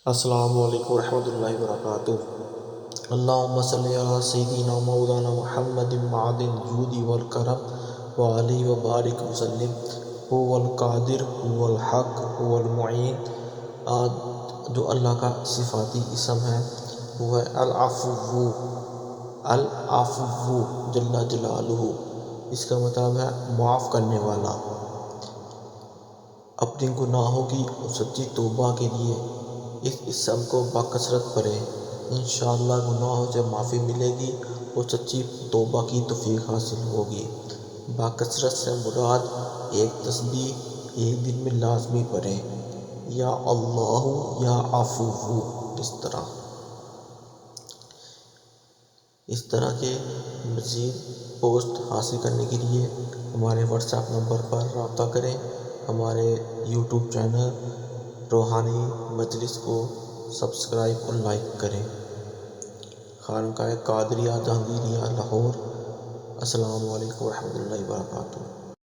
السلام علیکم ورحمۃ اللہ وبرکاتہ۔ اللہم صلی علی سیدنا مولانا محمد معدن الجود والکرم وعلیہ وبارک وسلم۔ هو القادر هو الحق هو المعین۔ جو اللہ کا صفاتی اسم ہے وہ ہے العفو، العفو جل جلالہ۔ اس کا مطلب ہے معاف کرنے والا۔ اپنی گناہوں کی سچی توبہ کے لیے اس اسم کو بکثرت پڑھیں، انشاءاللہ گناہوں سے معافی ملے گی اور سچی توبہ کی توفیق حاصل ہوگی۔ بکثرت سے مراد ایک تسبیح ایک دن میں لازمی پڑھیں، یا اللہ یا عفو، اس طرح کے مزید پوسٹ حاصل کرنے کے لیے ہمارے واٹس ایپ نمبر پر رابطہ کریں۔ ہمارے یوٹیوب چینل روحانی مجلس کو سبسکرائب اور لائک کریں۔ خانقاہ قادریہ جہانگیریہ لاہور۔ السلام علیکم ورحمۃ اللہ وبرکاتہ۔